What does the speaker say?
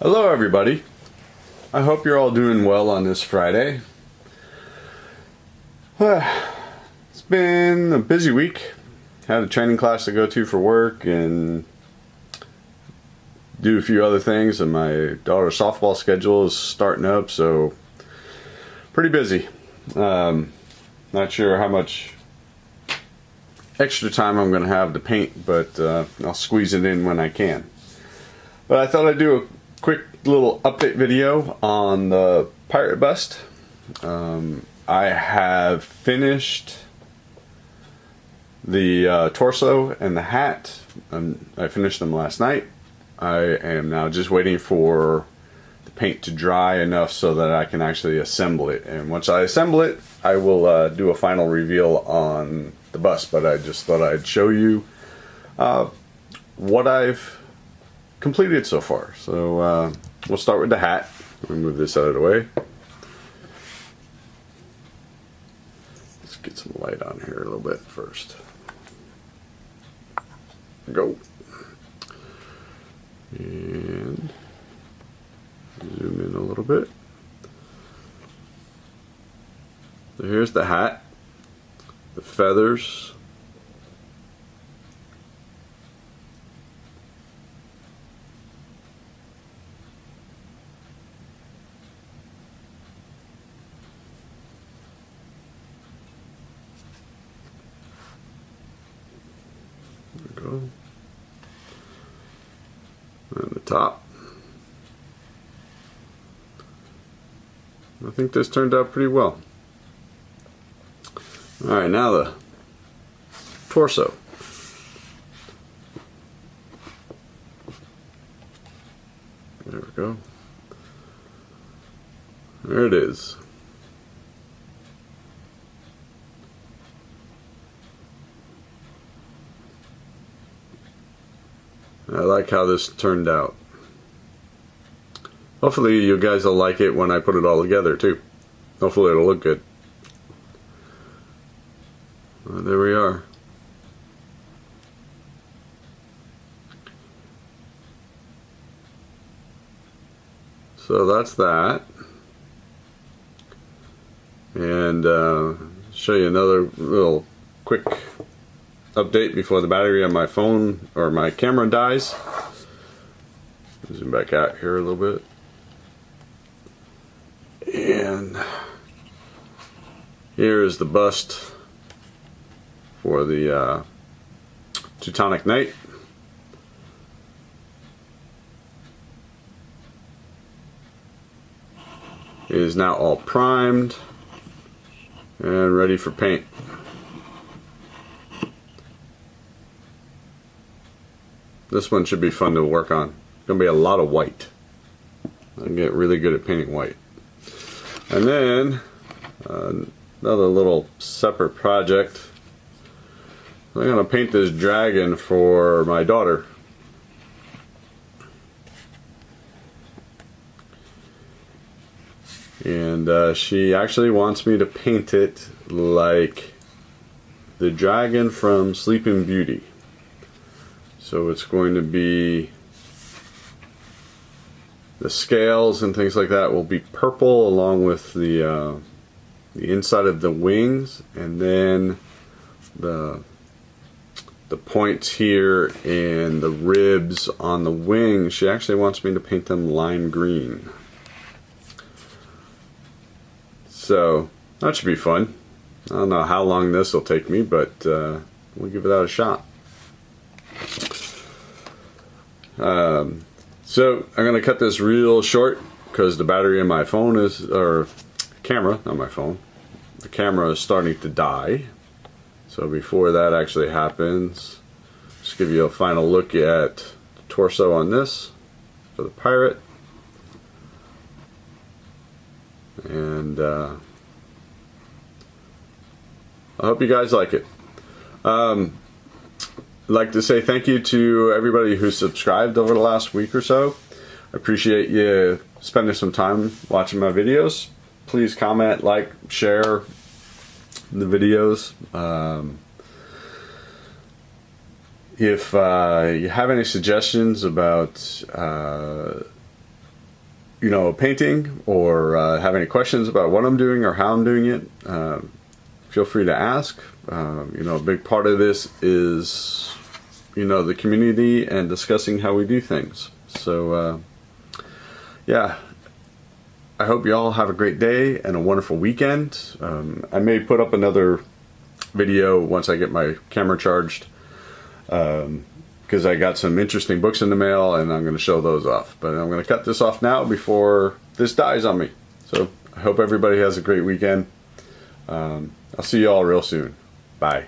Hello everybody. I hope you're all doing well on this Friday. It's been a busy week. Had a training class to go to for work and do a few other things, and my daughter's softball schedule is starting up, so pretty busy. Not sure how much extra time I'm going to have to paint, but I'll squeeze it in when I can. But I thought I'd do a quick little update video on the pirate bust. I have finished the torso and the hat. I finished them last night. I am now just waiting for the paint to dry enough so that I can actually assemble it. And once I assemble it, I will do a final reveal on the bust. But I just thought I'd show you what I've completed so far. So we'll start with the hat. Let me move this out of the way. Let's get some light on here a little bit first. Go. And zoom in a little bit. So here's the hat, the feathers, there we go. And the top. I think this turned out pretty well. Alright, now the torso. There we go. There it is. I like how this turned out. Hopefully you guys will like it when I put it all together too. Hopefully it'll look good. Well, there we are. So that's that. And show you another little quick update before the battery on my phone or my camera dies. Zoom back out here a little bit. And here is the bust for the Teutonic Knight. It is now all primed and ready for paint. This one should be fun to work on. It's going to be a lot of white. I can get really good at painting white. And then another little separate project. I'm going to paint this dragon for my daughter. And she actually wants me to paint it like the dragon from Sleeping Beauty. So it's going to be, the scales and things like that will be purple along with the inside of the wings, and then the points here and the ribs on the wings, she actually wants me to paint them lime green. So that should be fun. I don't know how long this will take me, but we'll give it out a shot. So I'm going to cut this real short because the battery in my phone is, or camera, not my phone, the camera is starting to die. So before that actually happens, just give you a final look at the torso on this for the pirate. And I hope you guys like it. I'd like to say thank you to everybody who subscribed over the last week or so. I appreciate you spending some time watching my videos. Please comment, like, share the videos. If you have any suggestions about you know, a painting or have any questions about what I'm doing or how I'm doing it, feel free to ask. You know, a big part of this is, you know, the community and discussing how we do things. So, yeah, I hope you all have a great day and a wonderful weekend. I may put up another video once I get my camera charged, because I got some interesting books in the mail and I'm going to show those off. But I'm going to cut this off now before this dies on me. So I hope everybody has a great weekend. I'll see you all real soon. Bye.